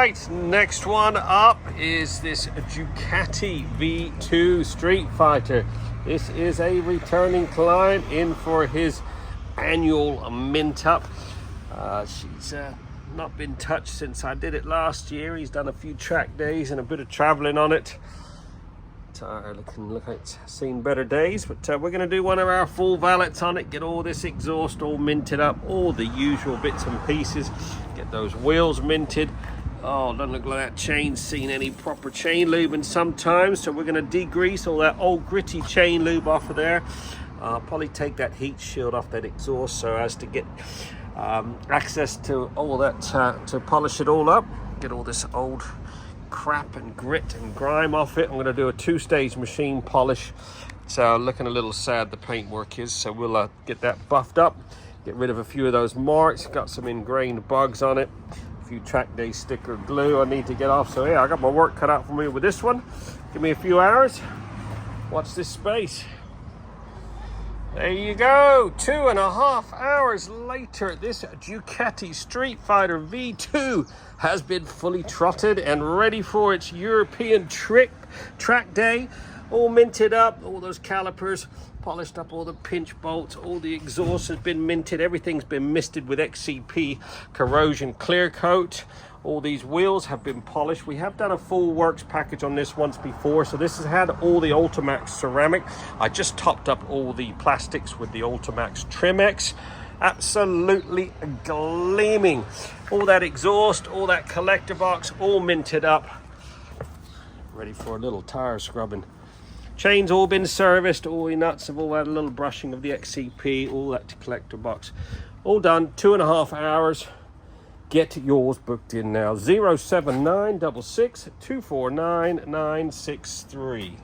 Right, next one up is this Ducati V2 Streetfighter. This is a returning client in for his annual mint up. She's not been touched since I did it last year. He's done a few track days and a bit of traveling on it. Tire looking like it's seen better days, but we're going to do one of our full valets on it, get all this exhaust all minted up, all the usual bits and pieces, get those wheels minted. Oh, doesn't look like that chain's seen any proper chain lube in some time, so we're going to degrease all that old gritty chain lube off of there. Probably take that heat shield off that exhaust so as to get access to all that, to polish it all up, get all this old crap and grit and grime off it. I'm going to do a two-stage machine polish. So looking a little sad the paintwork is, so we'll get that buffed up, get rid of a few of those marks. Got some ingrained bugs on it, a few track day sticker glue I need to get off. So yeah, I got my work cut out for me with this one. Give me a few hours, watch this space. There you go, 2.5 hours later, this Ducati Streetfighter V2 has been fully trotted and ready for its European track day. All minted up, all those calipers polished up, all the pinch bolts, all the exhaust has been minted, everything's been misted with XCP corrosion clear coat. All these wheels have been polished. We have done a full works package on this once before, so this has had all the Ultimax ceramic. I just topped up all the plastics with the Ultimax Trim-X. Absolutely gleaming. All that exhaust, all that collector box, all minted up. Ready for a little tire scrubbing. Chains all been serviced, all the nuts have all had a little brushing of the XCP, all that collector box. All done, 2.5 hours. Get yours booked in now. 07966 249 963.